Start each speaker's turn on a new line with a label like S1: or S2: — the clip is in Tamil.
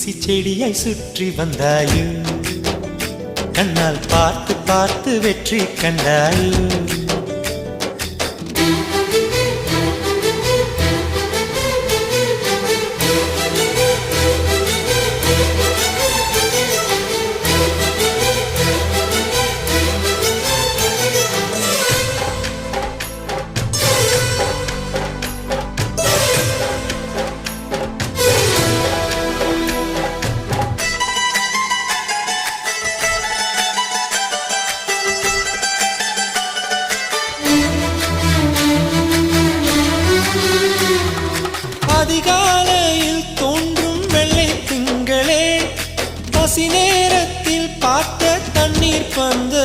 S1: ஊசி செடியாய் சுற்றி வந்தாயோ கண்ணால் பார்த்து பார்த்து வெற்றி கண்டாயோ அதிகாலையில் தோன்றும் வெள்ளை திங்களே பசி நேரத்தில் பார்த்த தண்ணீர் பந்த